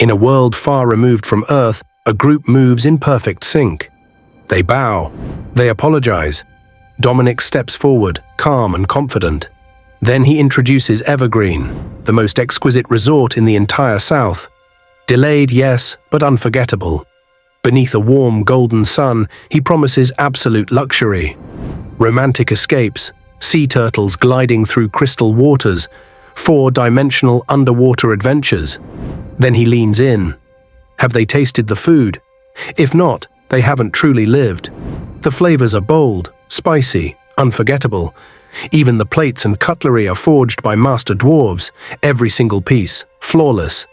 In a world far removed from Earth, a group moves in perfect sync. They bow. They apologize. Dominic steps forward, calm and confident. Then he introduces Evergreen, the most exquisite resort in the entire South. Delayed, yes, but unforgettable. Beneath a warm golden sun, he promises absolute luxury. Romantic escapes, sea turtles gliding through crystal waters, four-dimensional underwater adventures. Then he leans in. Have they tasted the food? If not, they haven't truly lived. The flavors are bold, spicy, unforgettable. Even the plates and cutlery are forged by master dwarves, every single piece, flawless.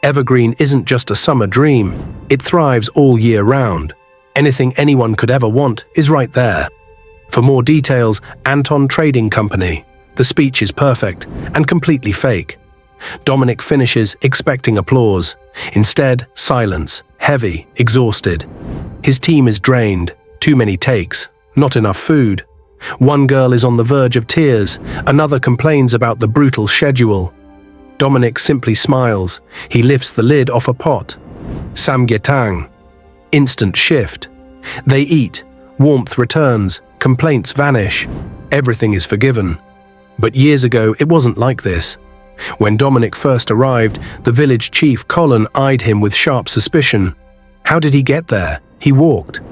Evergreen isn't just a summer dream, it thrives all year round. Anything anyone could ever want is right there. For more details, Anton Trading Company. The speech is perfect and completely fake. Dominic finishes expecting applause. Instead, silence, heavy, exhausted. His team is drained, too many takes, not enough food. One girl is on the verge of tears, another complains about the brutal schedule. Dominic simply smiles. He lifts the lid off a pot. Samgyetang. Instant shift. They eat. Warmth returns. Complaints vanish. Everything is forgiven. But years ago, it wasn't like this. When Dominic first arrived, the village chief Colin eyed him with sharp suspicion. How did he get there? He walked.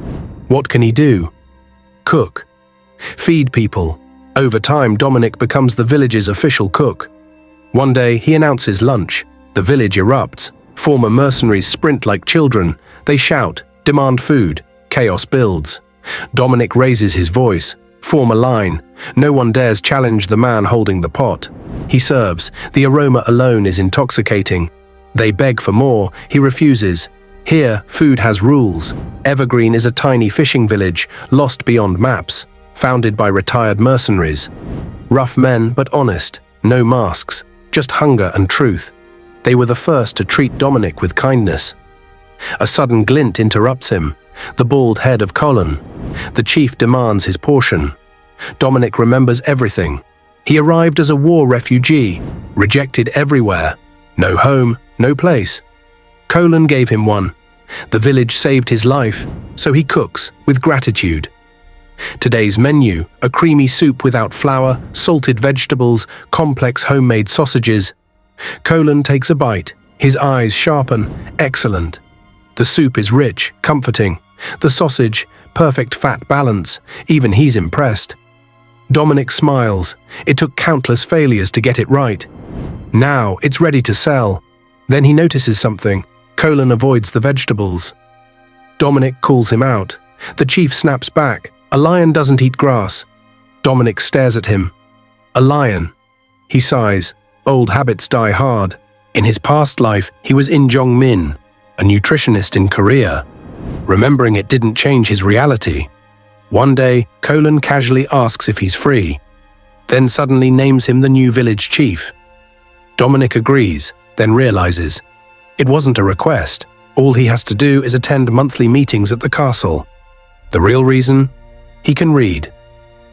What can he do? Cook. Feed people. Over time, Dominic becomes the village's official cook. One day, he announces lunch. The village erupts. Former mercenaries sprint like children. They shout, demand food. Chaos builds. Dominic raises his voice. Form a line. No one dares challenge the man holding the pot. He serves. The aroma alone is intoxicating. They beg for more. He refuses. Here, food has rules. Evergreen is a tiny fishing village, lost beyond maps, founded by retired mercenaries. Rough men, but honest. No masks. Just hunger and truth. They were the first to treat Dominic with kindness. A sudden glint interrupts him. The bald head of Colin. The chief demands his portion. Dominic remembers everything. He arrived as a war refugee, rejected everywhere. No home, no place. Colin gave him one. The village saved his life, so he cooks with gratitude. Today's menu, a creamy soup without flour, salted vegetables, complex homemade sausages. Colin takes a bite. His eyes sharpen. Excellent. The soup is rich, comforting. The sausage, perfect fat balance. Even he's impressed. Dominic smiles. It took countless failures to get it right. Now it's ready to sell. Then he notices something. Colin avoids the vegetables. Dominic calls him out. The chief snaps back. A lion doesn't eat grass. Dominic stares at him. A lion. He sighs. Old habits die hard. In his past life, he was In Jong-min, a nutritionist in Korea. Remembering it didn't change his reality. One day, Colin casually asks if he's free, then suddenly names him the new village chief. Dominic agrees, then realizes it wasn't a request. All he has to do is attend monthly meetings at the castle. The real reason? He can read.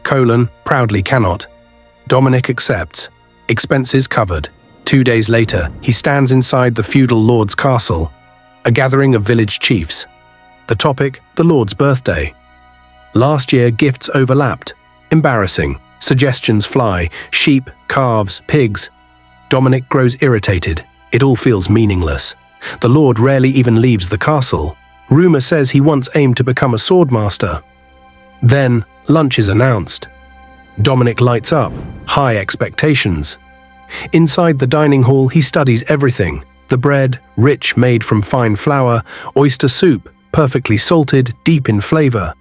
Colin proudly cannot. Dominic accepts. Expenses covered. 2 days later, he stands inside the feudal lord's castle, a gathering of village chiefs. The topic, the lord's birthday. Last year, gifts overlapped. Embarrassing. Suggestions fly. Sheep, calves, pigs. Dominic grows irritated. It all feels meaningless. The lord rarely even leaves the castle. Rumor says he once aimed to become a swordmaster. Then, lunch is announced. Dominic lights up. High expectations. Inside the dining hall, he studies everything. The bread, rich, made from fine flour. Oyster soup, perfectly salted, deep in flavor.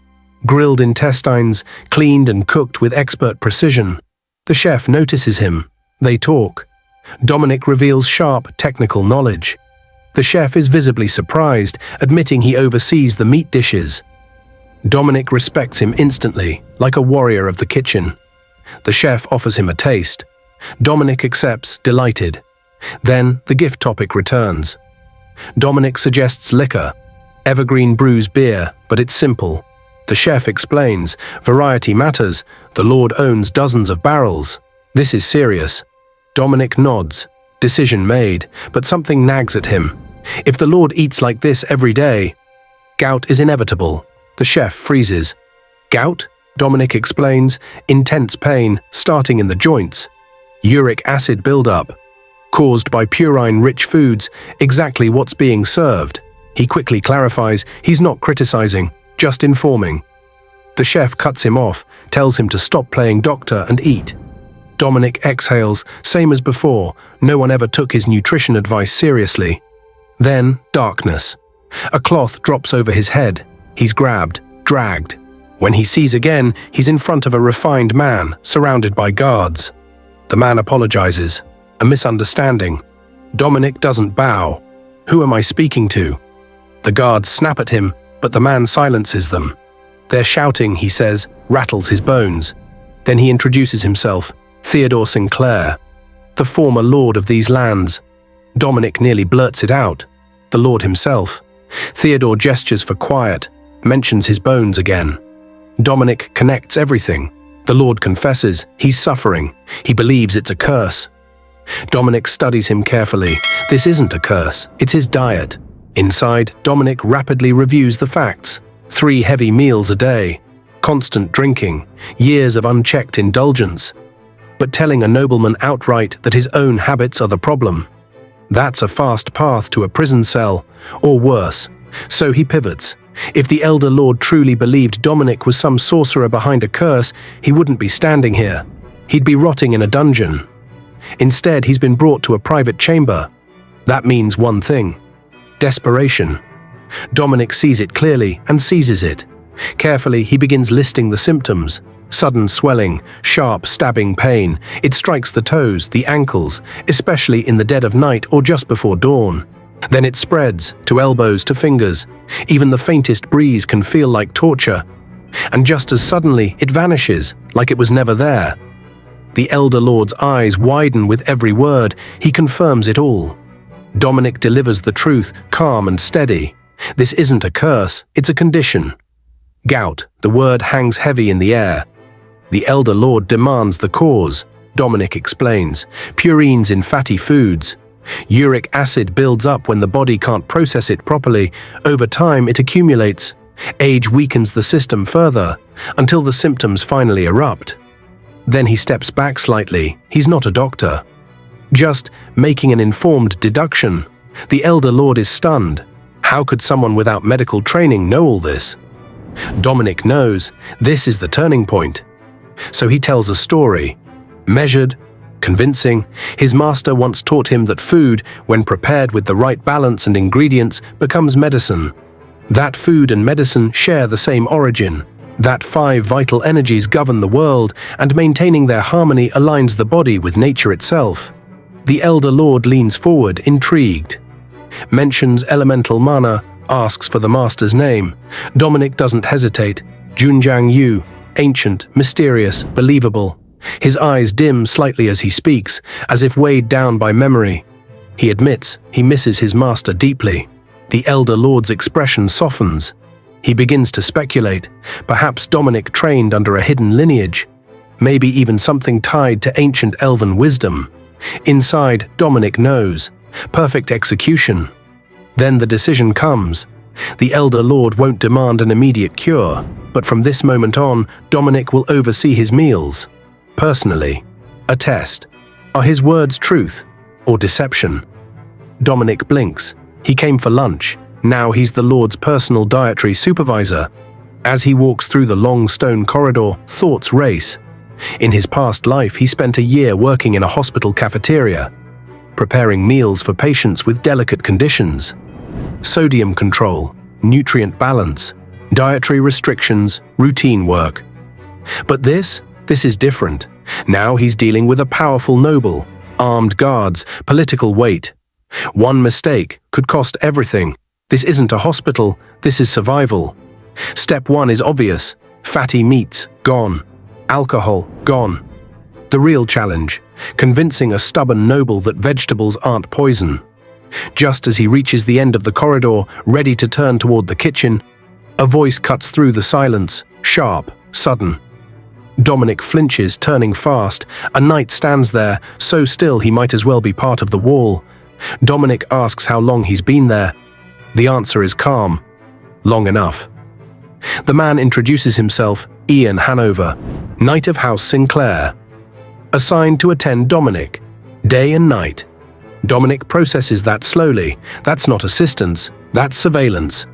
Grilled intestines, cleaned and cooked with expert precision. The chef notices him. They talk. Dominic reveals sharp, technical knowledge. The chef is visibly surprised, admitting he oversees the meat dishes. Dominic respects him instantly, like a warrior of the kitchen. The chef offers him a taste. Dominic accepts, delighted. Then the gift topic returns. Dominic suggests liquor. Evergreen brews beer, but it's simple. The chef explains, variety matters. The lord owns dozens of barrels. This is serious. Dominic nods. Decision made, but something nags at him. If the Lord eats like this every day, gout is inevitable. The chef freezes. Gout? Dominic explains, intense pain starting in the joints. Uric acid buildup, caused by purine-rich foods, exactly what's being served. He quickly clarifies he's not criticizing, just informing. The chef cuts him off, tells him to stop playing doctor and eat. Dominic exhales, same as before, no one ever took his nutrition advice seriously. Then, darkness. A cloth drops over his head. He's grabbed, dragged. When he sees again, he's in front of a refined man, surrounded by guards. The man apologizes. A misunderstanding. Dominic doesn't bow. Who am I speaking to? The guards snap at him, but the man silences them. Their shouting, he says, rattles his bones. Then he introduces himself, Theodore Sinclair, the former lord of these lands. Dominic nearly blurts it out. The lord himself. Theodore gestures for quiet, mentions his bones again. Dominic connects everything. The Lord confesses he's suffering. He believes it's a curse. Dominic studies him carefully. This isn't a curse, it's his diet. Inside, Dominic rapidly reviews the facts. 3 heavy meals a day, constant drinking, years of unchecked indulgence. But telling a nobleman outright that his own habits are the problem, that's a fast path to a prison cell, or worse. So he pivots. If the elder lord truly believed Dominic was some sorcerer behind a curse, he wouldn't be standing here. He'd be rotting in a dungeon. Instead, he's been brought to a private chamber. That means one thing: desperation. Dominic sees it clearly and seizes it. Carefully, he begins listing the symptoms. Sudden swelling, sharp stabbing pain. It strikes the toes, the ankles, especially in the dead of night or just before dawn. Then it spreads to elbows, to fingers. Even the faintest breeze can feel like torture. And just as suddenly, it vanishes, like it was never there. The elder lord's eyes widen with every word. He confirms it all. Dominic delivers the truth, calm and steady. This isn't a curse, it's a condition. Gout, the word hangs heavy in the air. The elder lord demands the cause. Dominic explains. Purines in fatty foods. Uric acid builds up when the body can't process it properly. Over time, it accumulates. Age weakens the system further, until the symptoms finally erupt. Then he steps back slightly. He's not a doctor. Just making an informed deduction. The elder lord is stunned. How could someone without medical training know all this? Dominic knows this is the turning point. So he tells a story. Measured, convincing. His master once taught him that food, when prepared with the right balance and ingredients, becomes medicine. That food and medicine share the same origin. That 5 vital energies govern the world, and maintaining their harmony aligns the body with nature itself. The elder lord leans forward, intrigued. Mentions elemental mana, asks for the master's name. Dominic doesn't hesitate. Junjiang Yu, ancient, mysterious, believable. His eyes dim slightly as he speaks, as if weighed down by memory. He admits he misses his master deeply. The elder lord's expression softens. He begins to speculate. Perhaps Dominic trained under a hidden lineage. Maybe even something tied to ancient elven wisdom. Inside, Dominic knows. Perfect execution. Then the decision comes. The elder lord won't demand an immediate cure, but from this moment on, Dominic will oversee his meals. Personally. A test. Are his words truth or deception? Dominic blinks. He came for lunch. Now he's the Lord's personal dietary supervisor. As he walks through the long stone corridor, thoughts race. In his past life, he spent a year working in a hospital cafeteria, preparing meals for patients with delicate conditions. Sodium control, nutrient balance, dietary restrictions, routine work. But this is different. Now he's dealing with a powerful noble, armed guards, political weight. One mistake could cost everything. This isn't a hospital, this is survival. Step 1 is obvious. Fatty meats, gone. Alcohol, gone. The real challenge, convincing a stubborn noble that vegetables aren't poison. Just as he reaches the end of the corridor, ready to turn toward the kitchen, a voice cuts through the silence, sharp, sudden. Dominic flinches, turning fast. A knight stands there, so still he might as well be part of the wall. Dominic asks how long he's been there. The answer is calm. Long enough. The man introduces himself, Ian Hanover, Knight of House Sinclair, assigned to attend Dominic, day and night. Dominic processes that slowly. That's not assistance, that's surveillance.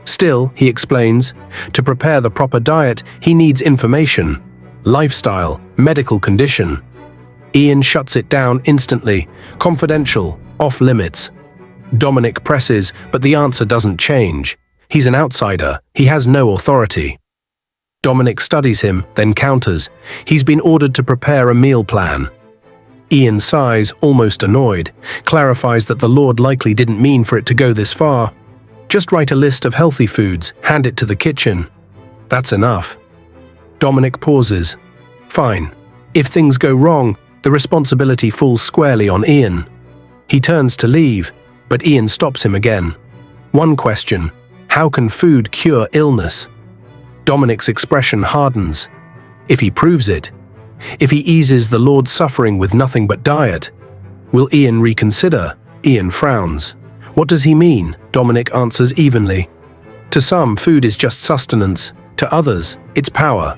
Still, he explains, to prepare the proper diet, he needs information, lifestyle, medical condition. Ian shuts it down instantly, confidential, off limits. Dominic presses, but the answer doesn't change. He's an outsider, he has no authority. Dominic studies him, then counters. He's been ordered to prepare a meal plan. Ian sighs, almost annoyed, clarifies that the Lord likely didn't mean for it to go this far. Just write a list of healthy foods, hand it to the kitchen. That's enough. Dominic pauses. Fine. If things go wrong, the responsibility falls squarely on Ian. He turns to leave, but Ian stops him again. One question: how can food cure illness? Dominic's expression hardens. If he proves it, if he eases the Lord's suffering with nothing but diet, will Ian reconsider? Ian frowns. What does he mean? Dominic answers evenly. To some, food is just sustenance. To others, it's power.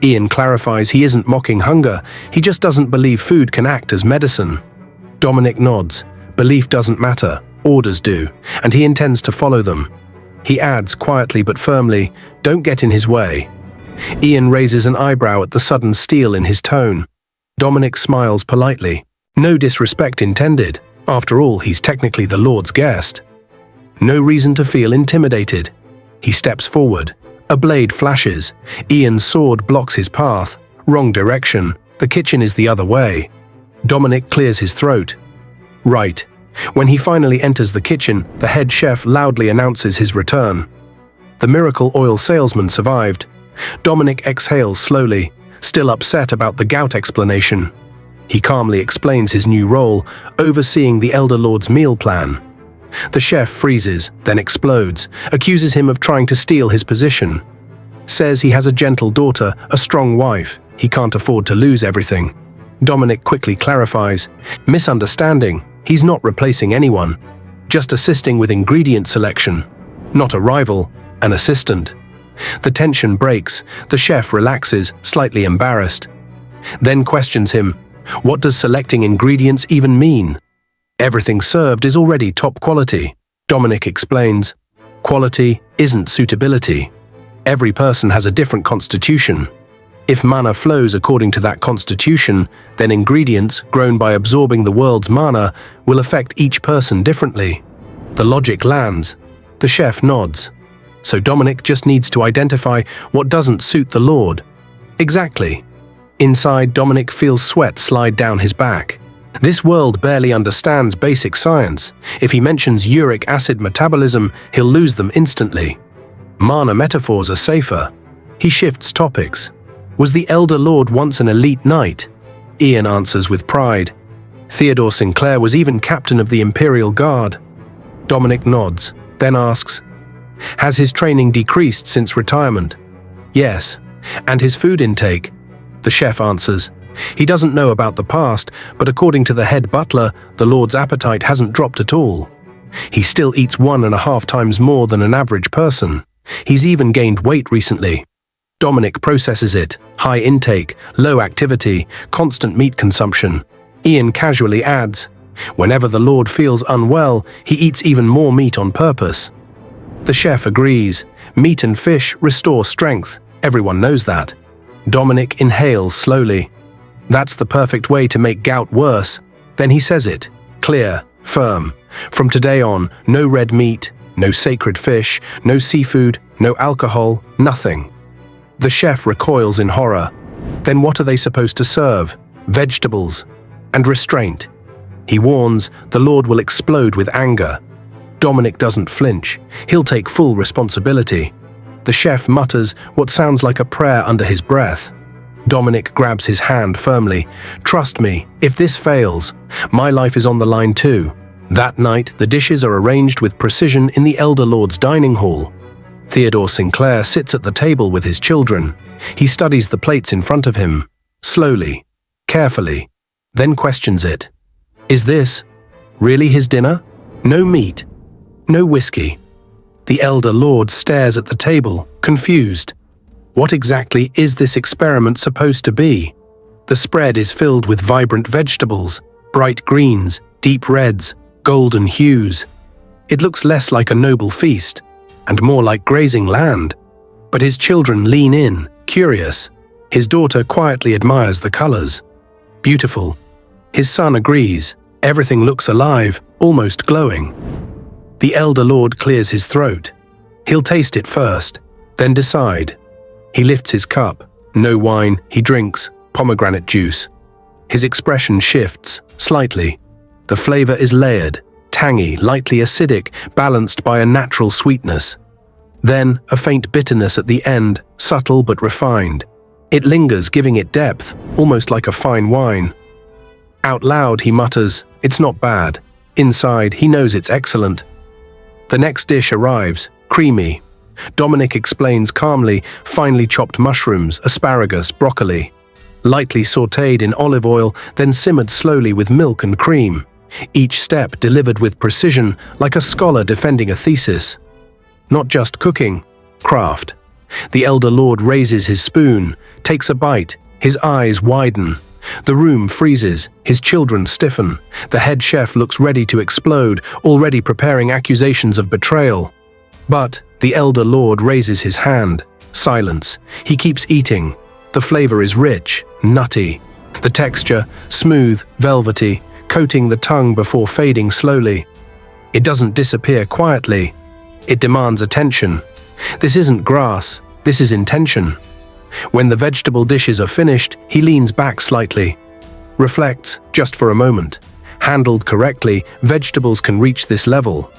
Ian clarifies he isn't mocking hunger, he just doesn't believe food can act as medicine. Dominic nods. Belief doesn't matter, orders do, and he intends to follow them. He adds quietly but firmly, don't get in his way. Ian raises an eyebrow at the sudden steel in his tone. Dominic smiles politely. No disrespect intended. After all, he's technically the Lord's guest. No reason to feel intimidated. He steps forward. A blade flashes. Ian's sword blocks his path. Wrong direction. The kitchen is the other way. Dominic clears his throat. Right. When he finally enters the kitchen, the head chef loudly announces his return. The miracle oil salesman survived. Dominic exhales slowly, still upset about the gout explanation. He calmly explains his new role, overseeing the Elder Lord's meal plan. The chef freezes, then explodes, accuses him of trying to steal his position. Says he has a gentle daughter, a strong wife. He can't afford to lose everything. Dominic quickly clarifies. Misunderstanding. He's not replacing anyone, just assisting with ingredient selection. Not a rival, an assistant. The tension breaks. The chef relaxes, slightly embarrassed. Then questions him. What does selecting ingredients even mean? Everything served is already top quality. Dominic explains. Quality isn't suitability. Every person has a different constitution. If mana flows according to that constitution, then ingredients, grown by absorbing the world's mana, will affect each person differently. The logic lands. The chef nods. So Dominic just needs to identify what doesn't suit the Lord. Exactly. Inside, Dominic feels sweat slide down his back. This world barely understands basic science. If he mentions uric acid metabolism, he'll lose them instantly. Mana metaphors are safer. He shifts topics. Was the Elder Lord once an elite knight? Ian answers with pride. Theodore Sinclair was even captain of the Imperial Guard. Dominic nods, then asks, has his training decreased since retirement? Yes. And his food intake? The chef answers. He doesn't know about the past, but according to the head butler, the Lord's appetite hasn't dropped at all. He still eats 1.5 times more than an average person. He's even gained weight recently. Dominic processes it. High intake, low activity, constant meat consumption. Ian casually adds, whenever the Lord feels unwell, he eats even more meat on purpose. The chef agrees. Meat and fish restore strength. Everyone knows that. Dominic inhales slowly. That's the perfect way to make gout worse. Then he says it. Clear, firm. From today on, no red meat, no sacred fish, no seafood, no alcohol, nothing. The chef recoils in horror. Then what are they supposed to serve? Vegetables. And restraint. He warns the Lord will explode with anger. Dominic doesn't flinch. He'll take full responsibility. The chef mutters what sounds like a prayer under his breath. Dominic grabs his hand firmly. Trust me, if this fails, my life is on the line too. That night, the dishes are arranged with precision in the Elder Lord's dining hall. Theodore Sinclair sits at the table with his children. He studies the plates in front of him, slowly, carefully, then questions it. Is this? Really his dinner? No meat, no whiskey. The elder lord stares at the table, confused. What exactly is this experiment supposed to be? The spread is filled with vibrant vegetables, bright greens, deep reds, golden hues. It looks less like a noble feast, and more like grazing land. But his children lean in, curious. His daughter quietly admires the colors. Beautiful. His son agrees. Everything looks alive, almost glowing. The elder lord clears his throat. He'll taste it first, then decide. He lifts his cup. No wine, he drinks pomegranate juice. His expression shifts, slightly. The flavor is layered, tangy, lightly acidic, balanced by a natural sweetness. Then, a faint bitterness at the end, subtle but refined. It lingers, giving it depth, almost like a fine wine. Out loud, he mutters, "It's not bad." Inside, he knows it's excellent. The next dish arrives, creamy. Dominic explains calmly, finely chopped mushrooms, asparagus, broccoli. Lightly sautéed in olive oil, then simmered slowly with milk and cream. Each step delivered with precision, like a scholar defending a thesis. Not just cooking, craft. The elder lord raises his spoon, takes a bite, his eyes widen. The room freezes, his children stiffen. The head chef looks ready to explode, already preparing accusations of betrayal. But the elder lord raises his hand. Silence. He keeps eating. The flavor is rich, nutty. The texture, smooth, velvety, coating the tongue before fading slowly. It doesn't disappear quietly. It demands attention. This isn't grass, this is intention. When the vegetable dishes are finished, he leans back slightly. Reflects, just for a moment. Handled correctly, vegetables can reach this level.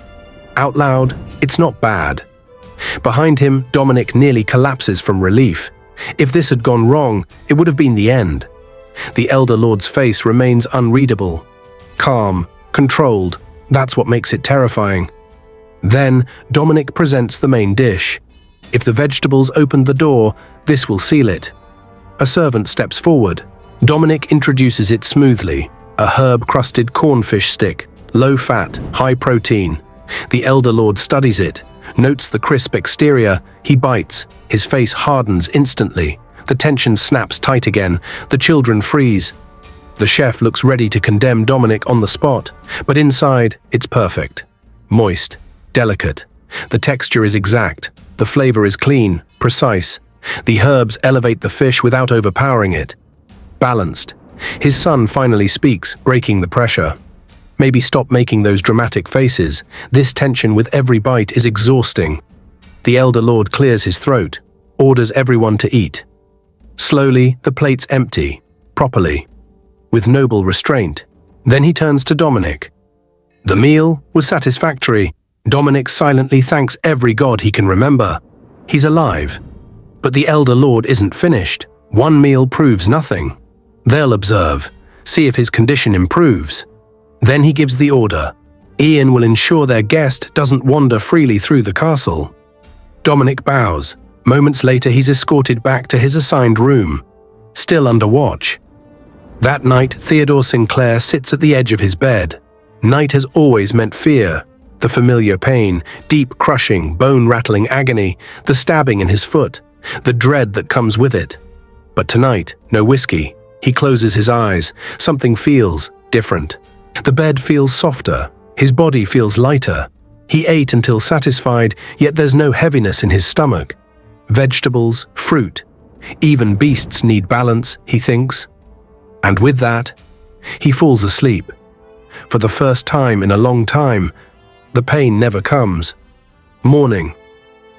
Out loud, it's not bad. Behind him, Dominic nearly collapses from relief. If this had gone wrong, it would have been the end. The elder lord's face remains unreadable. Calm, controlled, that's what makes it terrifying. Then, Dominic presents the main dish. If the vegetables opened the door, this will seal it. A servant steps forward. Dominic introduces it smoothly. A herb-crusted cornfish stick, low fat, high protein. The elder lord studies it, notes the crisp exterior. He bites. His face hardens instantly. The tension snaps tight again. The children freeze. The chef looks ready to condemn Dominic on the spot, but inside, it's perfect. Moist, delicate. The texture is exact. The flavor is clean, precise. The herbs elevate the fish without overpowering it. Balanced. His son finally speaks, breaking the pressure. Maybe stop making those dramatic faces. This tension with every bite is exhausting. The elder lord clears his throat, orders everyone to eat. Slowly, the plates empty, properly, with noble restraint. Then he turns to Dominic. The meal was satisfactory. Dominic silently thanks every god he can remember. He's alive. But the elder lord isn't finished. One meal proves nothing. They'll observe, see if his condition improves. Then he gives the order. Ian will ensure their guest doesn't wander freely through the castle. Dominic bows. Moments later, he's escorted back to his assigned room, still under watch. That night, Theodore Sinclair sits at the edge of his bed. Night has always meant fear. The familiar pain, deep crushing, bone-rattling agony, the stabbing in his foot, the dread that comes with it. But tonight, no whiskey. He closes his eyes. Something feels different. The bed feels softer. His body feels lighter. He ate until satisfied, yet there's no heaviness in his stomach. Vegetables, fruit. Even beasts need balance, he thinks. And with that, he falls asleep. For the first time in a long time, the pain never comes. Morning.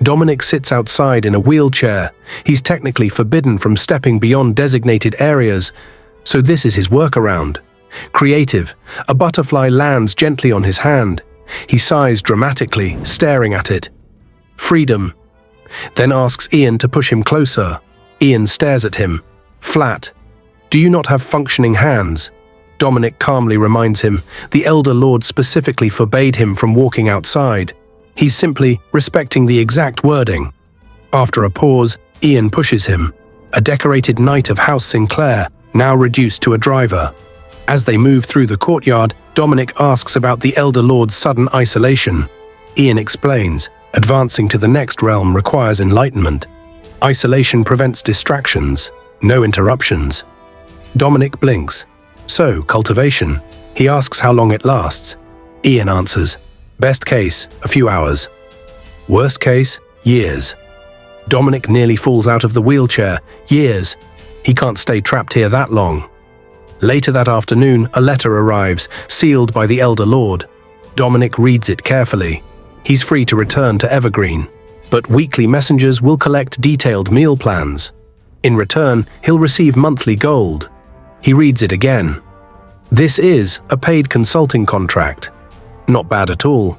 Dominic sits outside in a wheelchair. He's technically forbidden from stepping beyond designated areas, so this is his workaround. Creative, a butterfly lands gently on his hand. He sighs dramatically, staring at it. Freedom. Then asks Ian to push him closer. Ian stares at him. Flat. Do you not have functioning hands? Dominic calmly reminds him. The elder lord specifically forbade him from walking outside. He's simply respecting the exact wording. After a pause, Ian pushes him. A decorated knight of House Sinclair, now reduced to a driver. As they move through the courtyard, Dominic asks about the Elder Lord's sudden isolation. Ian explains, advancing to the next realm requires enlightenment. Isolation prevents distractions, no interruptions. Dominic blinks. So, cultivation. He asks how long it lasts. Ian answers, best case, a few hours. Worst case, years. Dominic nearly falls out of the wheelchair. Years. He can't stay trapped here that long. Later that afternoon, a letter arrives, sealed by the Elder Lord. Dominic reads it carefully. He's free to return to Evergreen, but weekly messengers will collect detailed meal plans. In return, he'll receive monthly gold. He reads it again. This is a paid consulting contract. Not bad at all.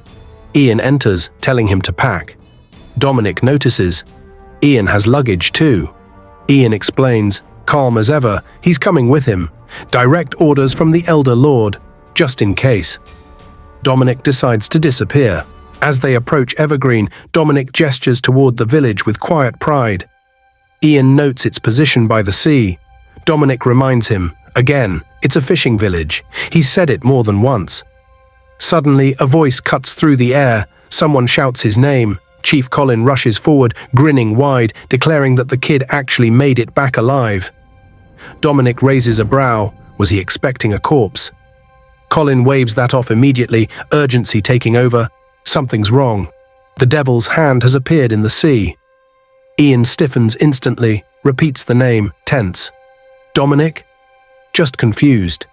Ian enters, telling him to pack. Dominic notices. Ian has luggage too. Ian explains, calm as ever, he's coming with him. Direct orders from the Elder Lord, just in case. Dominic decides to disappear. As they approach Evergreen, Dominic gestures toward the village with quiet pride. Ian notes its position by the sea. Dominic reminds him, again, it's a fishing village. He's said it more than once. Suddenly, a voice cuts through the air. Someone shouts his name. Chief Colin rushes forward, grinning wide, declaring that the kid actually made it back alive. Dominic raises a brow. Was he expecting a corpse? Colin waves that off immediately, urgency taking over. Something's wrong. The devil's hand has appeared in the sea. Ian stiffens instantly, repeats the name, tense. Dominic? Just confused.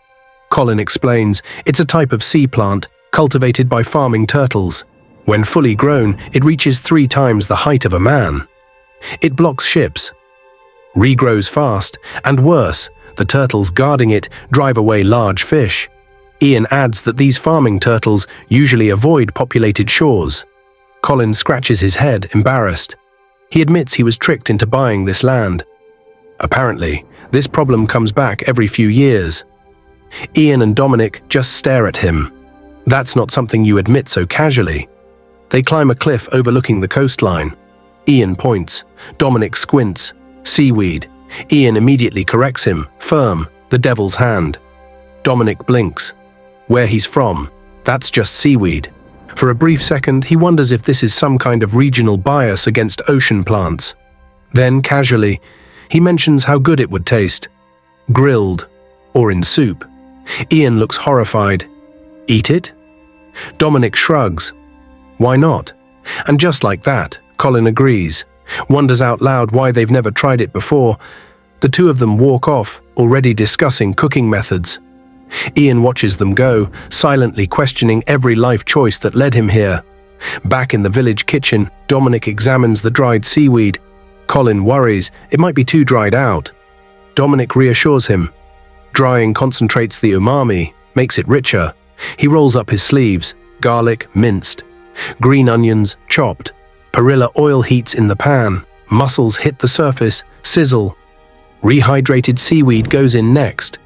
Colin explains, it's a type of sea plant, cultivated by farming turtles. When fully grown, it reaches 3 times the height of a man. It blocks ships. Regrows fast, and worse, the turtles guarding it drive away large fish. Ian adds that these farming turtles usually avoid populated shores. Colin scratches his head, embarrassed. He admits he was tricked into buying this land. Apparently, this problem comes back every few years. Ian and Dominic just stare at him. That's not something you admit so casually. They climb a cliff overlooking the coastline. Ian points. Dominic squints. Seaweed. Ian immediately corrects him. Firm. The devil's hand. Dominic blinks. Where he's from, that's just seaweed. For a brief second, he wonders if this is some kind of regional bias against ocean plants. Then, casually, he mentions how good it would taste. Grilled, or in soup. Ian looks horrified. Eat it? Dominic shrugs. Why not? And just like that, Colin agrees. Wonders out loud why they've never tried it before. The two of them walk off, already discussing cooking methods. Ian watches them go, silently questioning every life choice that led him here. Back in the village kitchen, Dominic examines the dried seaweed. Colin worries it might be too dried out. Dominic reassures him. Drying concentrates the umami, makes it richer. He rolls up his sleeves. Garlic minced. Green onions chopped. Perilla oil heats in the pan. Mussels hit the surface, sizzle. Rehydrated seaweed goes in next.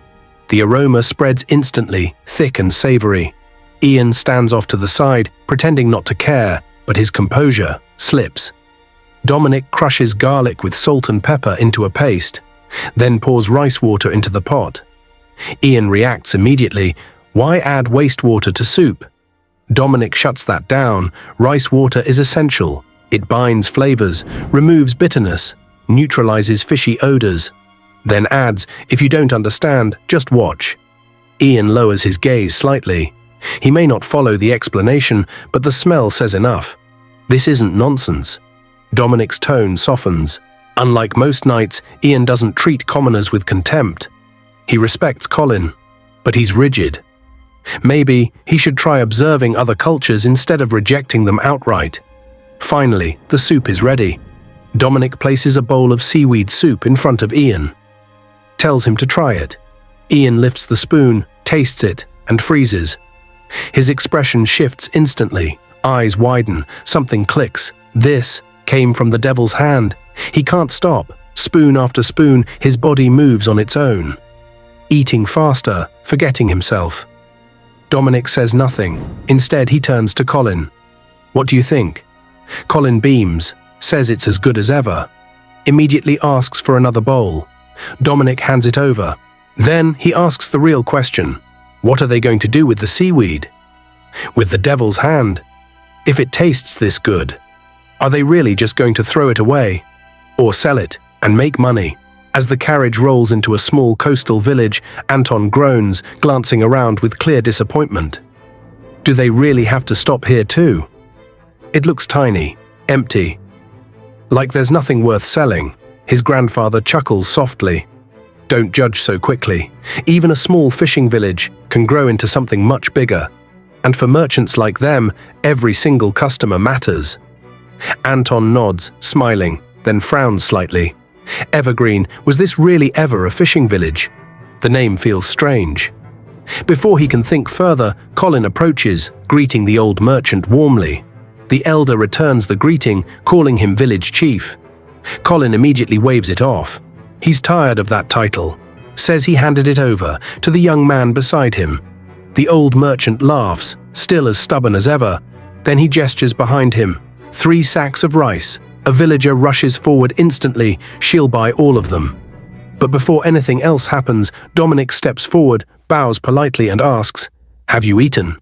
The aroma spreads instantly, thick and savory. Ian stands off to the side, pretending not to care, but his composure slips. Dominic crushes garlic with salt and pepper into a paste, then pours rice water into the pot. Ian reacts immediately. Why add wastewater to soup? Dominic shuts that down. Rice water is essential. It binds flavors, removes bitterness, neutralizes fishy odors. Then adds, if you don't understand, just watch. Ian lowers his gaze slightly. He may not follow the explanation, but the smell says enough. This isn't nonsense. Dominic's tone softens. Unlike most knights, Ian doesn't treat commoners with contempt. He respects Colin, but he's rigid. Maybe he should try observing other cultures instead of rejecting them outright. Finally, the soup is ready. Dominic places a bowl of seaweed soup in front of Ian. Tells him to try it. Ian lifts the spoon, tastes it, and freezes. His expression shifts instantly. Eyes widen. Something clicks. This came from the devil's hand. He can't stop. Spoon after spoon, his body moves on its own. Eating faster, forgetting himself. Dominic says nothing. Instead, he turns to Colin. What do you think? Colin beams, says it's as good as ever. Immediately asks for another bowl. Dominic hands it over. Then he asks the real question. What are they going to do with the seaweed? With the devil's hand? If it tastes this good, are they really just going to throw it away? Or sell it and make money? As the carriage rolls into a small coastal village, Anton groans, glancing around with clear disappointment. Do they really have to stop here too? It looks tiny, empty. Like there's nothing worth selling. His grandfather chuckles softly. Don't judge so quickly. Even a small fishing village can grow into something much bigger. And for merchants like them, every single customer matters. Anton nods, smiling, then frowns slightly. Evergreen, was this really ever a fishing village? The name feels strange. Before he can think further, Colin approaches, greeting the old merchant warmly. The elder returns the greeting, calling him village chief. Colin immediately waves it off. He's tired of that title, says he handed it over to the young man beside him. The old merchant laughs, still as stubborn as ever. Then he gestures behind him. 3 sacks of rice. A villager rushes forward instantly. She'll buy all of them. But before anything else happens, Dominic steps forward, bows politely and asks, "Have you eaten?"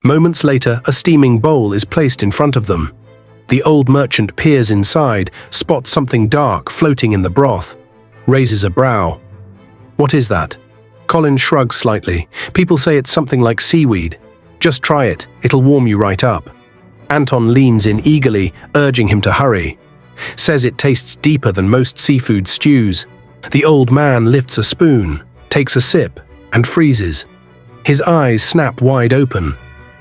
Moments later, a steaming bowl is placed in front of them. The old merchant peers inside, spots something dark floating in the broth, raises a brow. What is that? Colin shrugs slightly. People say it's something like seaweed. Just try it, it'll warm you right up. Anton leans in eagerly, urging him to hurry. Says it tastes deeper than most seafood stews. The old man lifts a spoon, takes a sip, and freezes. His eyes snap wide open.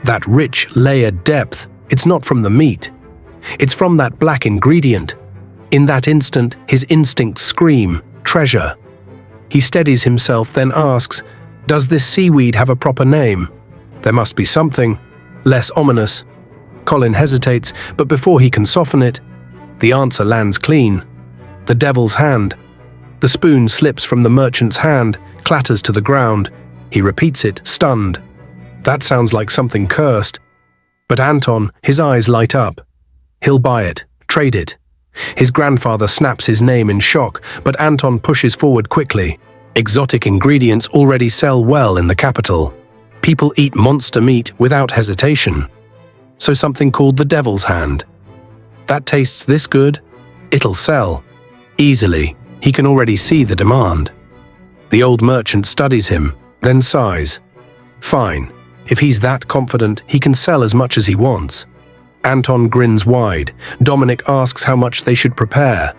That rich, layered depth, it's not from the meat. It's from that black ingredient. In that instant, his instincts scream, treasure. He steadies himself, then asks, does this seaweed have a proper name? There must be something less ominous. Colin hesitates, but before he can soften it, the answer lands clean. The devil's hand. The spoon slips from the merchant's hand, clatters to the ground. He repeats it, stunned. That sounds like something cursed. But Anton, his eyes light up. He'll buy it, trade it. His grandfather snaps his name in shock, but Anton pushes forward quickly. Exotic ingredients already sell well in the capital. People eat monster meat without hesitation. So something called the devil's hand. That tastes this good? It'll sell. Easily. He can already see the demand. The old merchant studies him, then sighs. Fine. If he's that confident, he can sell as much as he wants. Anton grins wide. Dominic asks how much they should prepare.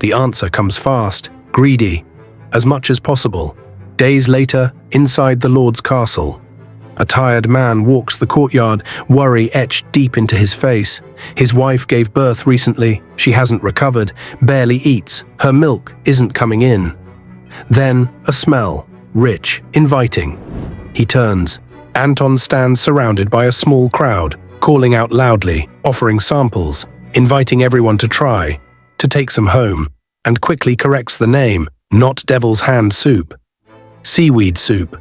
The answer comes fast, greedy. As much as possible. Days later, inside the Lord's castle. A tired man walks the courtyard, worry etched deep into his face. His wife gave birth recently. She hasn't recovered, barely eats. Her milk isn't coming in. Then, a smell, rich, inviting. He turns. Anton stands surrounded by a small crowd, calling out loudly, offering samples, inviting everyone to try, to take some home, and quickly corrects the name, not devil's hand soup. Seaweed soup.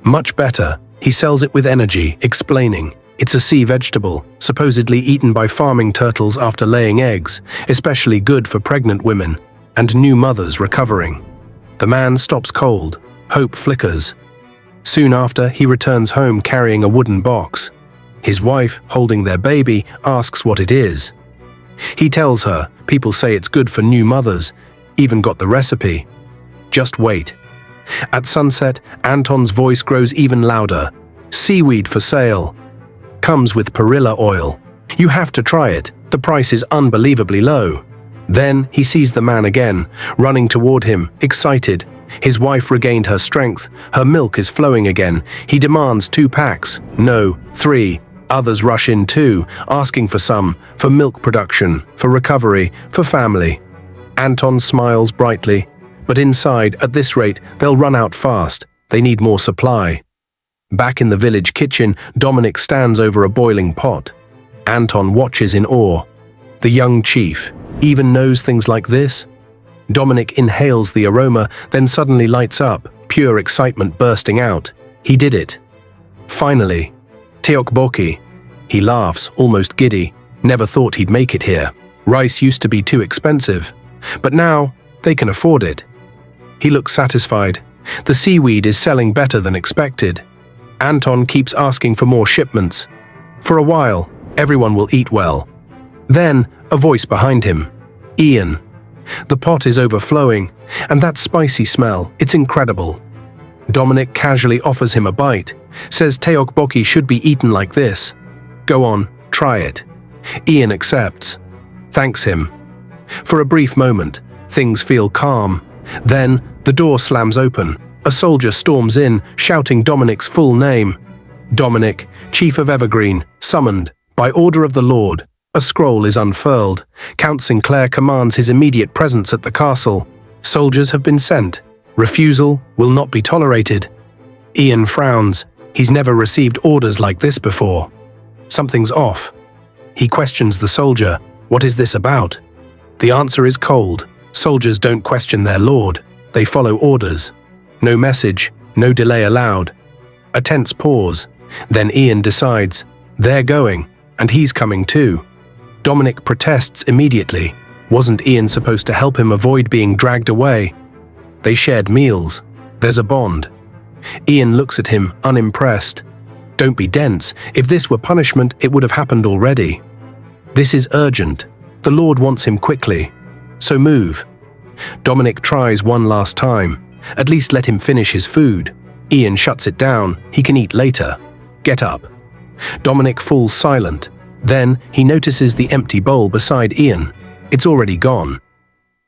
Much better. He sells it with energy, explaining, it's a sea vegetable, supposedly eaten by farming turtles after laying eggs, especially good for pregnant women and new mothers recovering. The man stops cold. Hope flickers. Soon after, he returns home carrying a wooden box. His wife, holding their baby, asks what it is. He tells her, people say it's good for new mothers, even got the recipe. Just wait. At sunset, Anton's voice grows even louder. Seaweed for sale. Comes with perilla oil. You have to try it. The price is unbelievably low. Then he sees the man again, running toward him, excited. His wife regained her strength. Her milk is flowing again. He demands 2 packs. No, 3. Others rush in too, asking for some, for milk production, for recovery, for family. Anton smiles brightly. But inside, at this rate, they'll run out fast. They need more supply. Back in the village kitchen, Dominic stands over a boiling pot. Anton watches in awe. The young chief even knows things like this? Dominic inhales the aroma, then suddenly lights up, pure excitement bursting out. He did it. Finally. Teokbokki. He laughs, almost giddy. Never thought he'd make it here. Rice used to be too expensive. But now, they can afford it. He looks satisfied. The seaweed is selling better than expected. Anton keeps asking for more shipments. For a while, everyone will eat well. Then, a voice behind him. Ian. The pot is overflowing, and that spicy smell, it's incredible. Dominic casually offers him a bite, says tteokbokki should be eaten like this. Go on, try it. Ian accepts, thanks him. For a brief moment, things feel calm. Then, the door slams open. A soldier storms in, shouting Dominic's full name. Dominic, Chief of Evergreen, summoned. By order of the Lord. A scroll is unfurled. Count Sinclair commands his immediate presence at the castle. Soldiers have been sent. Refusal will not be tolerated. Ian frowns. He's never received orders like this before. Something's off. He questions the soldier. What is this about? The answer is cold. Soldiers don't question their lord. They follow orders. No message, no delay allowed. A tense pause. Then Ian decides. They're going, and he's coming too. Dominic protests immediately. Wasn't Ian supposed to help him avoid being dragged away? They shared meals. There's a bond. Ian looks at him, unimpressed. Don't be dense. If this were punishment, it would have happened already. This is urgent. The Lord wants him quickly. So move. Dominic tries one last time. At least let him finish his food. Ian shuts it down. He can eat later. Get up. Dominic falls silent. Then he notices the empty bowl beside Ian. It's already gone.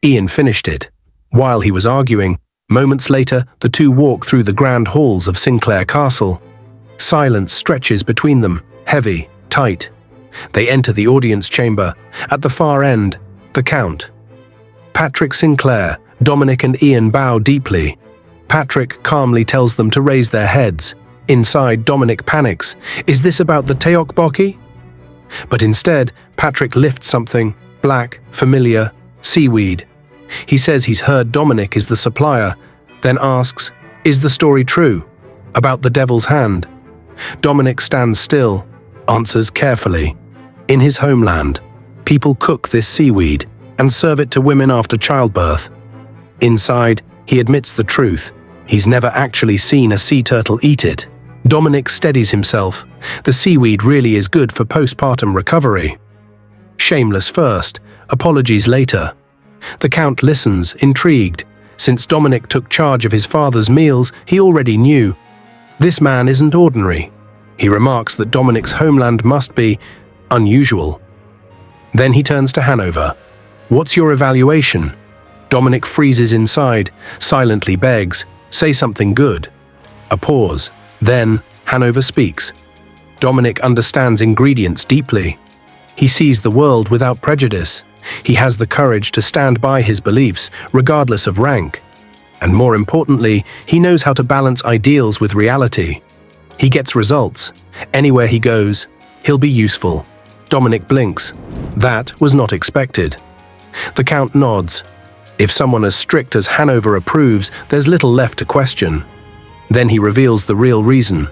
Ian finished it. While he was arguing, moments later, the two walk through the grand halls of Sinclair Castle. Silence stretches between them, heavy, tight. They enter the audience chamber. At the far end, the Count. Patrick Sinclair, Dominic and Ian bow deeply. Patrick calmly tells them to raise their heads. Inside, Dominic panics. Is this about the tteokbokki? But instead, Patrick lifts something, black, familiar, seaweed. He says he's heard Dominic is the supplier, then asks, is the story true? About the devil's hand? Dominic stands still, answers carefully. In his homeland, people cook this seaweed and serve it to women after childbirth. Inside, he admits the truth. He's never actually seen a sea turtle eat it. Dominic steadies himself. The seaweed really is good for postpartum recovery. Shameless first, apologies later. The Count listens, intrigued. Since Dominic took charge of his father's meals, he already knew. This man isn't ordinary. He remarks that Dominic's homeland must be unusual. Then he turns to Hanover. What's your evaluation? Dominic freezes inside, silently begs, say something good. A pause. Then, Hanover speaks. Dominic understands ingredients deeply. He sees the world without prejudice. He has the courage to stand by his beliefs, regardless of rank. And more importantly, he knows how to balance ideals with reality. He gets results. Anywhere he goes, he'll be useful. Dominic blinks. That was not expected. The Count nods. If someone as strict as Hanover approves, there's little left to question. Then he reveals the real reason.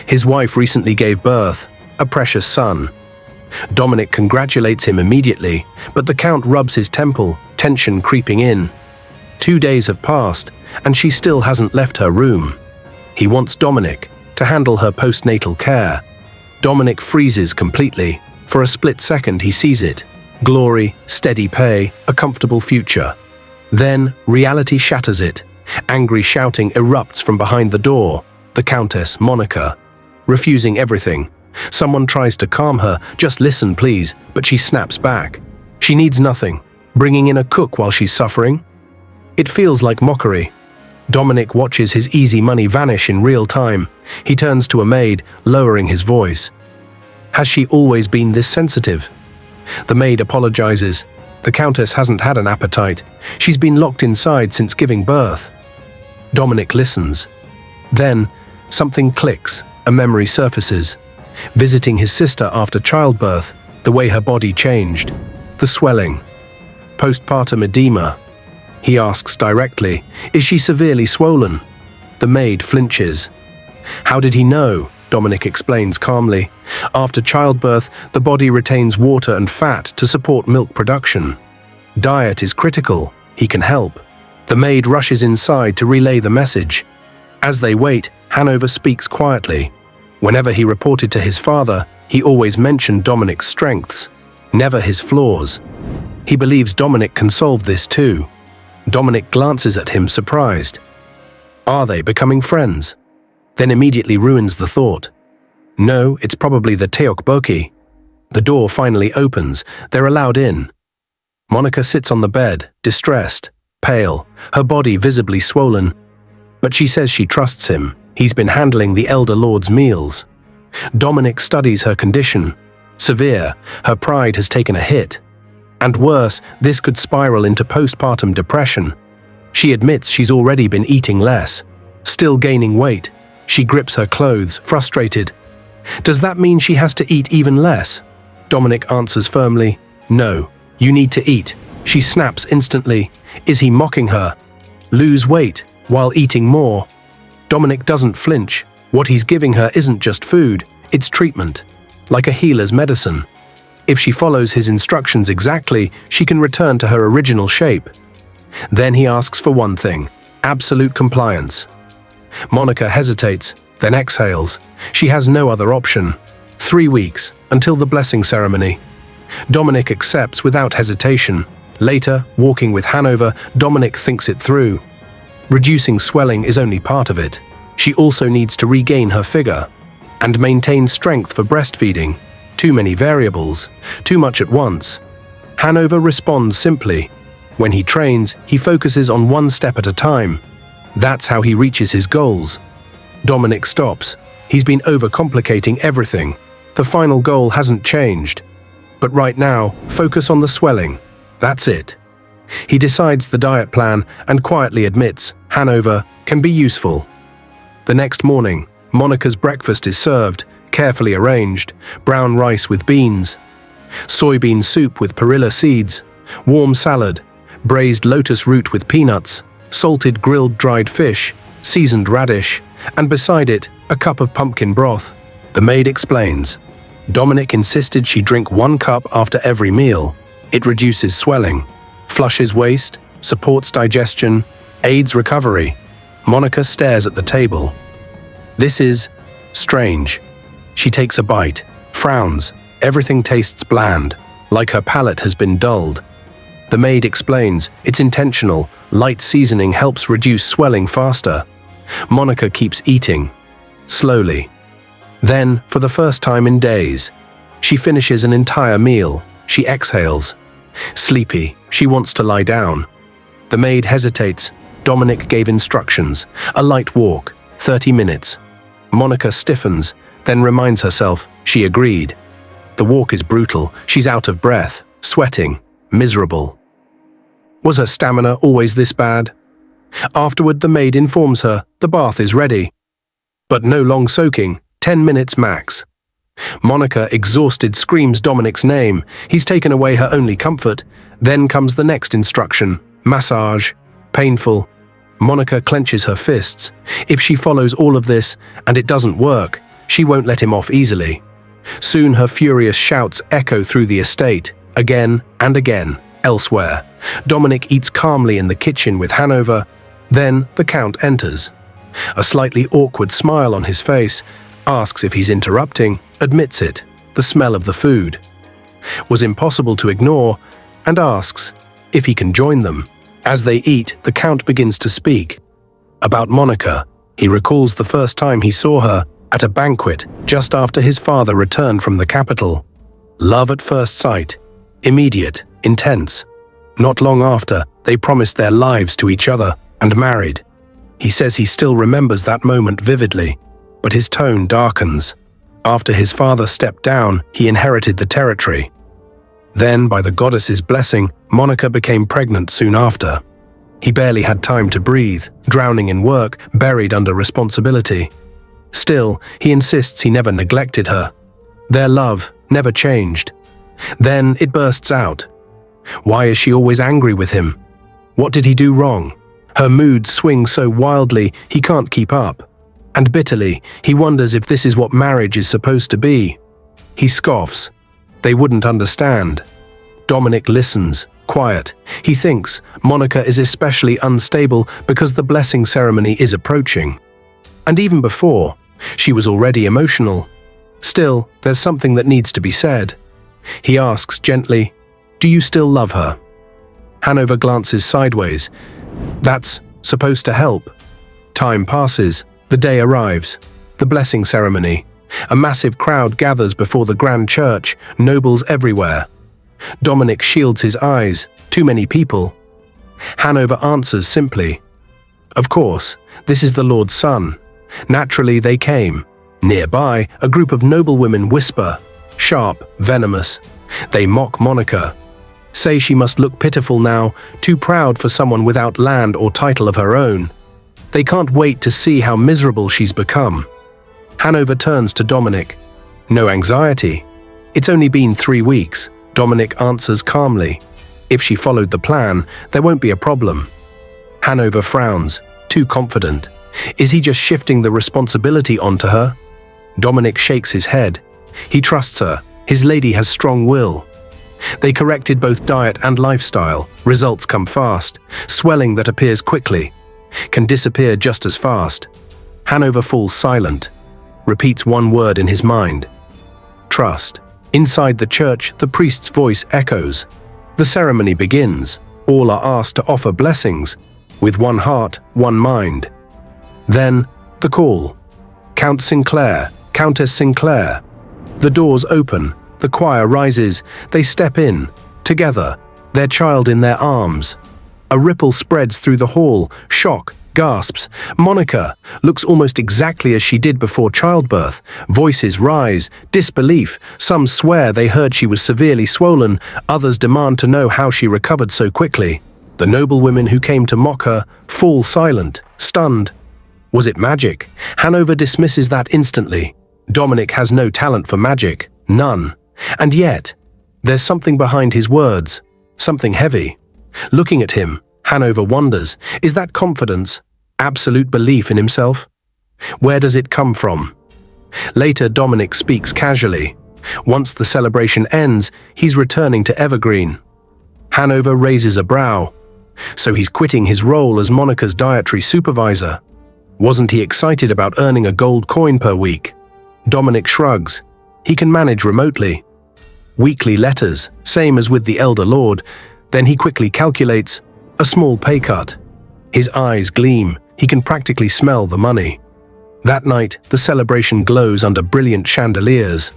His wife recently gave birth, a precious son. Dominic congratulates him immediately, but the Count rubs his temple, tension creeping in. 2 days have passed, and she still hasn't left her room. He wants Dominic to handle her postnatal care. Dominic freezes completely. For a split second he sees it. Glory, steady pay, a comfortable future. Then reality shatters it. Angry shouting erupts from behind the door. The Countess, Monica, refusing everything. Someone tries to calm her, just listen please, but she snaps back. She needs nothing. Bringing in a cook while she's suffering? It feels like mockery. Dominic watches his easy money vanish in real time. He turns to a maid, lowering his voice. Has she always been this sensitive? The maid apologizes. The Countess hasn't had an appetite. She's been locked inside since giving birth. Dominic listens. Then, something clicks, a memory surfaces. Visiting his sister after childbirth, the way her body changed. The swelling. Postpartum edema. He asks directly, is she severely swollen? The maid flinches. How did he know? Dominic explains calmly. After childbirth, the body retains water and fat to support milk production. Diet is critical. He can help. The maid rushes inside to relay the message. As they wait, Hanover speaks quietly. Whenever he reported to his father, he always mentioned Dominic's strengths, never his flaws. He believes Dominic can solve this too. Dominic glances at him surprised. Are they becoming friends? Then immediately ruins the thought. No, it's probably the Teokboki. The door finally opens. They're allowed in. Monica sits on the bed, distressed, pale, her body visibly swollen. But she says she trusts him. He's been handling the elder lord's meals. Dominic studies her condition. Severe, her pride has taken a hit. And worse, this could spiral into postpartum depression. She admits she's already been eating less, still gaining weight. She grips her clothes, frustrated. Does that mean she has to eat even less? Dominic answers firmly, no, you need to eat. She snaps instantly. Is he mocking her? Lose weight while eating more. Dominic doesn't flinch. What he's giving her isn't just food, it's treatment, like a healer's medicine. If she follows his instructions exactly, she can return to her original shape. Then he asks for one thing, absolute compliance. Monica hesitates, then exhales. She has no other option. 3 weeks, until the blessing ceremony. Dominic accepts without hesitation. Later, walking with Hanover, Dominic thinks it through. Reducing swelling is only part of it. She also needs to regain her figure and maintain strength for breastfeeding. Too many variables, too much at once. Hanover responds simply. When he trains, he focuses on one step at a time. That's how he reaches his goals. Dominic stops. He's been overcomplicating everything. The final goal hasn't changed. But right now, focus on the swelling. That's it. He decides the diet plan and quietly admits Hanover can be useful. The next morning, Monica's breakfast is served, carefully arranged, brown rice with beans, soybean soup with perilla seeds, warm salad, braised lotus root with peanuts, salted grilled dried fish, seasoned radish, and beside it, a cup of pumpkin broth. The maid explains. Dominic insisted she drink 1 cup after every meal. It reduces swelling, flushes waste, supports digestion, aids recovery. Monica stares at the table. This is strange. She takes a bite, frowns. Everything tastes bland, like her palate has been dulled. The maid explains, it's intentional. Light seasoning helps reduce swelling faster. Monica keeps eating, slowly. Then, for the first time in days, she finishes an entire meal. She exhales. Sleepy, she wants to lie down. The maid hesitates. Dominic gave instructions. A light walk, 30 minutes. Monica stiffens, then reminds herself she agreed. The walk is brutal. She's out of breath, sweating, miserable. Was her stamina always this bad? Afterward, the maid informs her the bath is ready. But no long soaking, 10 minutes max. Monica, exhausted, screams Dominic's name. He's taken away her only comfort. Then comes the next instruction, massage, painful. Monica clenches her fists. If she follows all of this and it doesn't work, she won't let him off easily. Soon her furious shouts echo through the estate, again and again, elsewhere. Dominic eats calmly in the kitchen with Hanover. Then the Count enters. A slightly awkward smile on his face, asks if he's interrupting, admits it, the smell of the food was impossible to ignore, and asks if he can join them. As they eat, the Count begins to speak. About Monica, he recalls the first time he saw her, at a banquet just after his father returned from the capital. Love at first sight, immediate, intense. Not long after, they promised their lives to each other and married. He says he still remembers that moment vividly, but his tone darkens. After his father stepped down, he inherited the territory. Then, by the goddess's blessing, Monica became pregnant soon after. He barely had time to breathe, drowning in work, buried under responsibility. Still, he insists he never neglected her. Their love never changed. Then it bursts out. Why is she always angry with him? What did he do wrong? Her moods swing so wildly he can't keep up. And bitterly, he wonders if this is what marriage is supposed to be. He scoffs. They wouldn't understand. Dominic listens, quiet. He thinks Monica is especially unstable because the blessing ceremony is approaching. And even before, she was already emotional. Still, there's something that needs to be said. He asks gently, "Do you still love her?" Hanover glances sideways. That's supposed to help. Time passes. The day arrives. The blessing ceremony. A massive crowd gathers before the grand church, nobles everywhere. Dominic shields his eyes. Too many people. Hanover answers simply, "Of course, this is the Lord's son." Naturally, they came. Nearby, a group of noblewomen whisper, sharp, venomous. They mock Monica, say she must look pitiful now, too proud for someone without land or title of her own. They can't wait to see how miserable she's become. Hanover turns to Dominic. "No anxiety. It's only been 3 weeks," Dominic answers calmly. "If she followed the plan, there won't be a problem." Hanover frowns, too confident. Is he just shifting the responsibility onto her? Dominic shakes his head. He trusts her. His lady has strong will. They corrected both diet and lifestyle. Results come fast. Swelling that appears quickly can disappear just as fast. Hanover falls silent, repeats one word in his mind. Trust. Inside the church, the priest's voice echoes. The ceremony begins. All are asked to offer blessings, with one heart, one mind. Then, the call. Count Sinclair, Countess Sinclair. The doors open, the choir rises, they step in, together, their child in their arms. A ripple spreads through the hall, shock, gasps. Monica looks almost exactly as she did before childbirth. Voices rise, disbelief. Some swear they heard she was severely swollen, others demand to know how she recovered so quickly. The noblewomen who came to mock her fall silent, stunned. Was it magic? Hanover dismisses that instantly. Dominic has no talent for magic, none. And yet, there's something behind his words, something heavy. Looking at him, Hanover wonders, is that confidence, absolute belief in himself? Where does it come from? Later, Dominic speaks casually. Once the celebration ends, he's returning to Evergreen. Hanover raises a brow. So he's quitting his role as Monica's dietary supervisor. Wasn't he excited about earning a gold coin per week? Dominic shrugs. He can manage remotely. Weekly letters, same as with the elder lord. Then he quickly calculates a small pay cut. His eyes gleam. He can practically smell the money. That night, the celebration glows under brilliant chandeliers.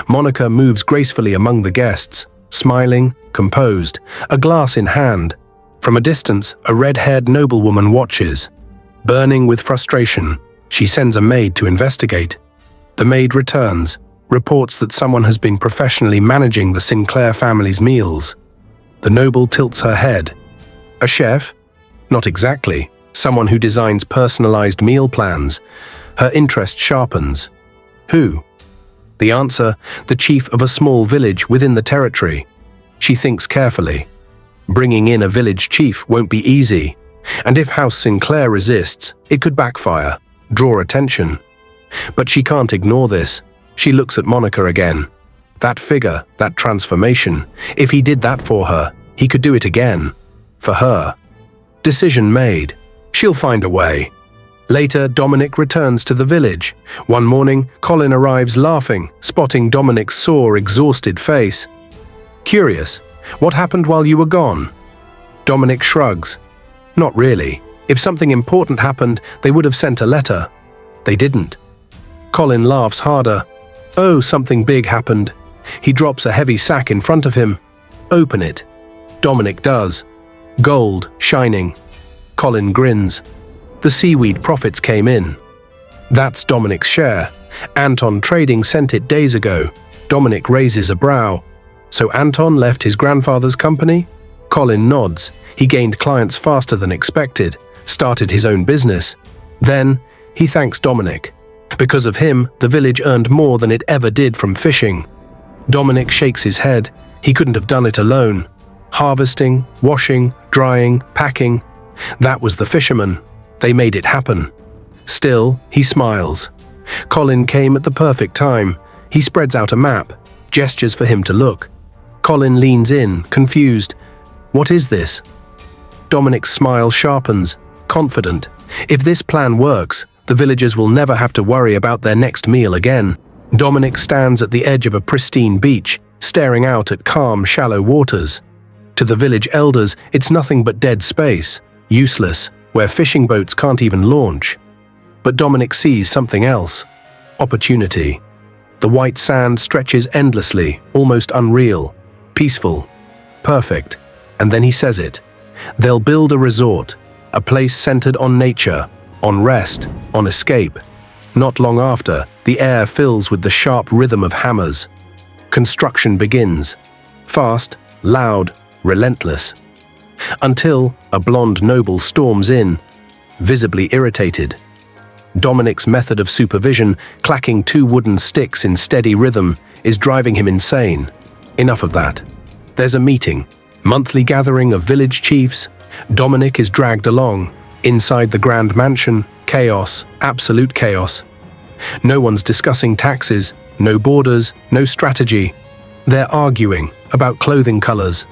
Monica moves gracefully among the guests, smiling, composed, a glass in hand. From a distance, a red-haired noblewoman watches. Burning with frustration, she sends a maid to investigate. The maid returns, reports that someone has been professionally managing the Sinclair family's meals. The noble tilts her head. A chef? Not exactly. Someone who designs personalized meal plans. Her interest sharpens. Who? The answer, the chief of a small village within the territory. She thinks carefully. Bringing in a village chief won't be easy. And if House Sinclair resists, it could backfire, draw attention. But she can't ignore this. She looks at Monica again. That figure, that transformation, if he did that for her, he could do it again. For her. Decision made. She'll find a way. Later, Dominic returns to the village. One morning, Colin arrives laughing, spotting Dominic's sore, exhausted face. Curious, what happened while you were gone? Dominic shrugs. Not really. If something important happened, they would have sent a letter. They didn't. Colin laughs harder. Oh, something big happened. He drops a heavy sack in front of him. Open it. Dominic does. Gold, shining. Colin grins. The seaweed profits came in. That's Dominic's share. Anton Trading sent it days ago. Dominic raises a brow. So Anton left his grandfather's company? Colin nods. He gained clients faster than expected, started his own business. Then, he thanks Dominic. Because of him, the village earned more than it ever did from fishing. Dominic shakes his head. He couldn't have done it alone. Harvesting, washing, drying, packing. That was the fishermen. They made it happen. Still, he smiles. Colin came at the perfect time. He spreads out a map, gestures for him to look. Colin leans in, confused. What is this? Dominic's smile sharpens, confident. If this plan works, The villagers will never have to worry about their next meal again. Dominic stands at the edge of a pristine beach, staring out at calm, shallow waters. To the village elders, it's nothing but dead space, useless, where fishing boats can't even launch. But Dominic sees something else. Opportunity. The white sand stretches endlessly, almost unreal, peaceful, perfect. And then he says it. They'll build a resort, a place centered on nature, on rest, on escape. Not long after, the air fills with the sharp rhythm of hammers. Construction begins. Fast, loud, relentless. Until a blonde noble storms in, visibly irritated. Dominic's method of supervision, clacking 2 wooden sticks in steady rhythm, is driving him insane. Enough of that. There's a meeting. Monthly gathering of village chiefs. Dominic is dragged along. Inside the grand mansion, chaos, absolute chaos. No one's discussing taxes, no borders, no strategy. They're arguing about clothing colors.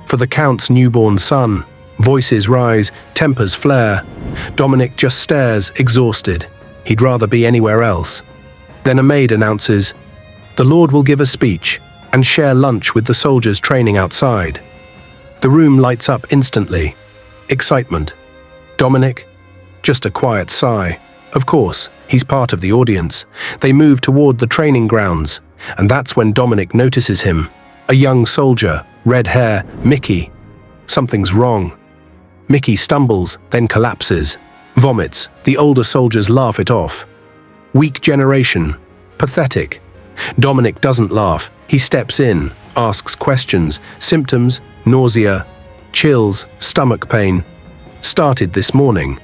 For the Count's newborn son, voices rise, tempers flare. Dominic just stares, exhausted. He'd rather be anywhere else. Then a maid announces, "The Lord will give a speech and share lunch with the soldiers training outside." The room lights up instantly. Excitement. Dominic? Just a quiet sigh. Of course, he's part of the audience. They move toward the training grounds, and that's when Dominic notices him. A young soldier, red hair, Mickey. Something's wrong. Mickey stumbles, then collapses. Vomits. The older soldiers laugh it off. Weak generation. Pathetic. Dominic doesn't laugh. He steps in, asks questions, symptoms, nausea, chills, stomach pain. Started this morning.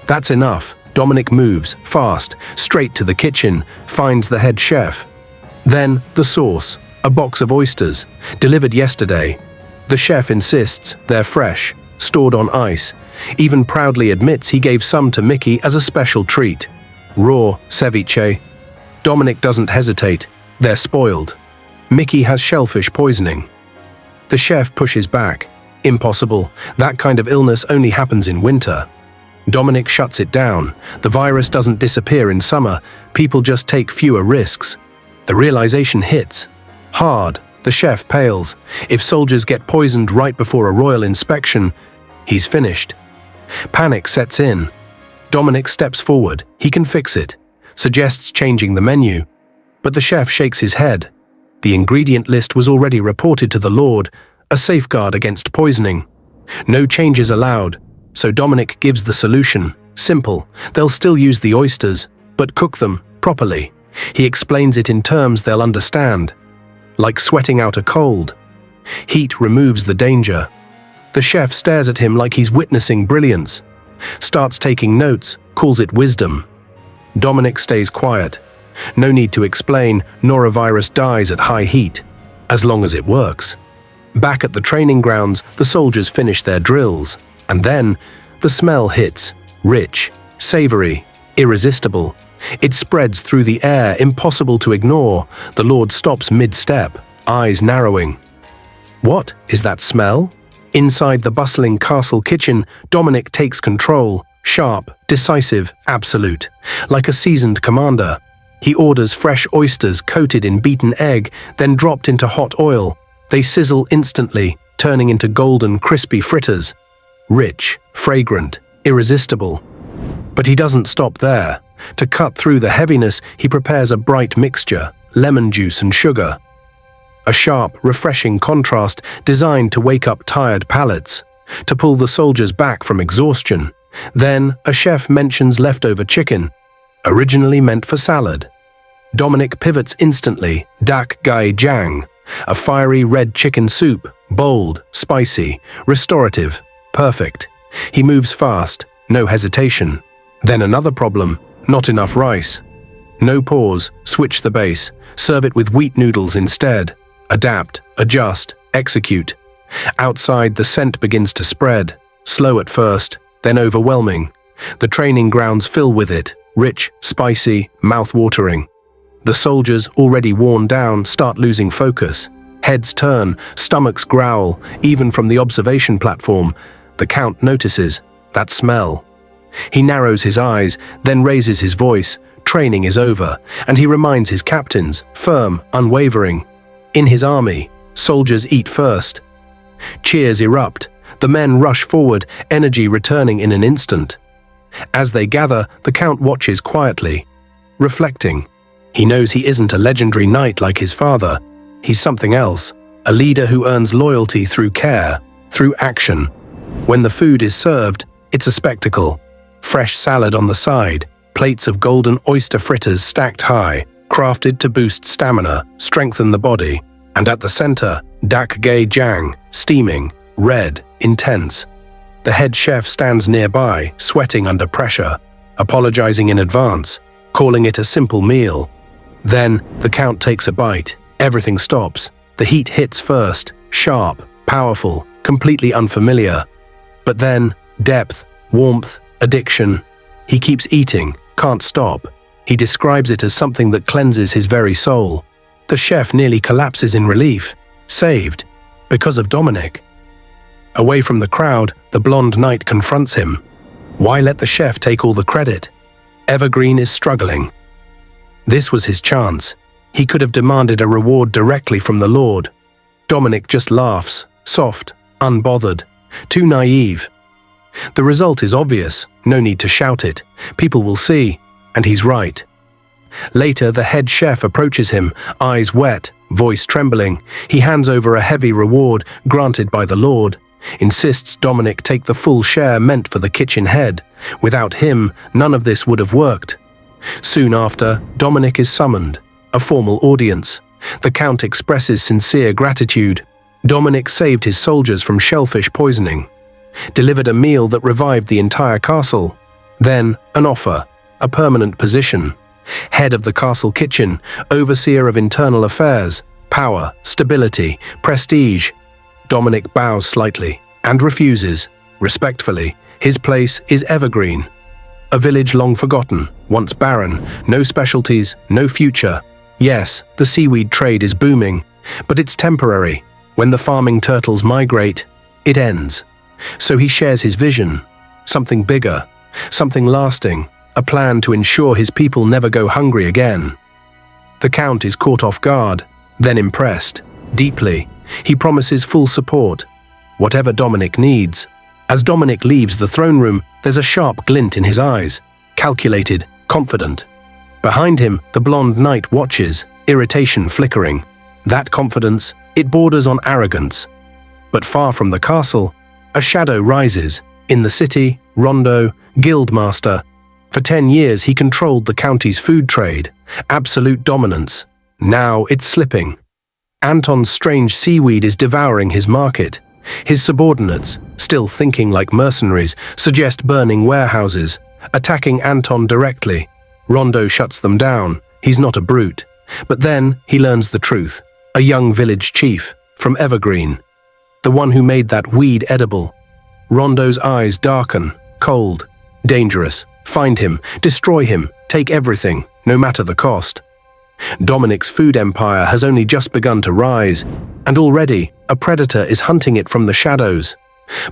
That's enough. Dominic moves, fast, straight to the kitchen, finds the head chef. Then the sauce, a box of oysters, delivered yesterday. The chef insists they're fresh, stored on ice, even proudly admits he gave some to Mickey as a special treat. Raw ceviche. Dominic doesn't hesitate. They're spoiled. Mickey has shellfish poisoning. The chef pushes back. Impossible. That kind of illness only happens in winter. Dominic shuts it down. The virus doesn't disappear in summer. People just take fewer risks. The realization hits. Hard. The chef pales. If soldiers get poisoned right before a royal inspection, he's finished. Panic sets in. Dominic steps forward. He can fix it. Suggests changing the menu. But the chef shakes his head. The ingredient list was already reported to the Lord, a safeguard against poisoning. No changes allowed, so Dominic gives the solution. Simple. They'll still use the oysters, but cook them properly. He explains it in terms they'll understand. Like sweating out a cold. Heat removes the danger. The chef stares at him like he's witnessing brilliance. Starts taking notes, calls it wisdom. Dominic stays quiet. No need to explain, norovirus dies at high heat, as long as it works. Back at the training grounds, the soldiers finish their drills. And then, the smell hits. Rich, savory, irresistible. It spreads through the air, impossible to ignore. The Lord stops mid-step, eyes narrowing. What is that smell? Inside the bustling castle kitchen, Dominic takes control. Sharp, decisive, absolute. Like a seasoned commander. He orders fresh oysters coated in beaten egg, then dropped into hot oil. They sizzle instantly, turning into golden, crispy fritters. Rich, fragrant, irresistible. But he doesn't stop there. To cut through the heaviness, he prepares a bright mixture, lemon juice and sugar. A sharp, refreshing contrast designed to wake up tired palates, to pull the soldiers back from exhaustion. Then, a chef mentions leftover chicken, originally meant for salad. Dominic pivots instantly, dak gai jang, a fiery red chicken soup, bold, spicy, restorative, perfect. He moves fast, no hesitation. Then another problem, not enough rice. No pause, switch the base, serve it with wheat noodles instead. Adapt, adjust, execute. Outside, the scent begins to spread, slow at first, then overwhelming. The training grounds fill with it, rich, spicy, mouth-watering. The soldiers, already worn down, start losing focus. Heads turn, stomachs growl, even from the observation platform. The Count notices that smell. He narrows his eyes, then raises his voice. Training is over, and he reminds his captains, firm, unwavering. In his army, soldiers eat first. Cheers erupt. The men rush forward, energy returning in an instant. As they gather, the Count watches quietly, reflecting. He knows he isn't a legendary knight like his father. He's something else, a leader who earns loyalty through care, through action. When the food is served, it's a spectacle. Fresh salad on the side, plates of golden oyster fritters stacked high, crafted to boost stamina, strengthen the body. And at the center, dak gay jang, steaming, red, intense. The head chef stands nearby, sweating under pressure, apologizing in advance, calling it a simple meal. Then, the Count takes a bite. Everything stops. The heat hits first, sharp, powerful, completely unfamiliar. But then, depth, warmth, addiction. He keeps eating, can't stop. He describes it as something that cleanses his very soul. The chef nearly collapses in relief. Saved. Because of Dominic. Away from the crowd, the blonde knight confronts him. Why let the chef take all the credit? Evergreen is struggling. This was his chance. He could have demanded a reward directly from the Lord. Dominic just laughs, soft, unbothered, too naive. The result is obvious, no need to shout it. People will see, and he's right. Later, the head chef approaches him, eyes wet, voice trembling. He hands over a heavy reward granted by the Lord, insists Dominic take the full share meant for the kitchen head. Without him, none of this would have worked. Soon after, Dominic is summoned, a formal audience. The Count expresses sincere gratitude. Dominic saved his soldiers from shellfish poisoning, delivered a meal that revived the entire castle. Then, an offer, a permanent position. Head of the castle kitchen, overseer of internal affairs, power, stability, prestige. Dominic bows slightly and refuses, respectfully. His place is Evergreen. A village long forgotten, once barren, no specialties, no future. Yes, the seaweed trade is booming, but it's temporary. When the farming turtles migrate, it ends. So he shares his vision, something bigger, something lasting, a plan to ensure his people never go hungry again. The Count is caught off guard, then impressed, deeply. He promises full support, whatever Dominic needs. As Dominic leaves the throne room, there's a sharp glint in his eyes, calculated, confident. Behind him, the blonde knight watches, irritation flickering. That confidence, it borders on arrogance. But far from the castle, a shadow rises. In the city, Rondo, guildmaster. For 10 years he controlled the county's food trade, absolute dominance. Now it's slipping. Anton's strange seaweed is devouring his market. His subordinates, still thinking like mercenaries, suggest burning warehouses, attacking Anton directly. Rondo shuts them down. He's not a brute. But then he learns the truth. A young village chief, from Evergreen. The one who made that weed edible. Rondo's eyes darken, cold, dangerous. Find him, destroy him, take everything, no matter the cost. Dominic's food empire has only just begun to rise, and already a predator is hunting it from the shadows.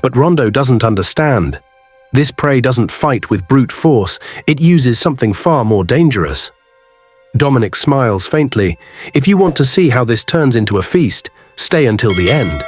But Rondo doesn't understand. This prey doesn't fight with brute force, it uses something far more dangerous. Dominic smiles faintly. If you want to see how this turns into a feast, stay until the end.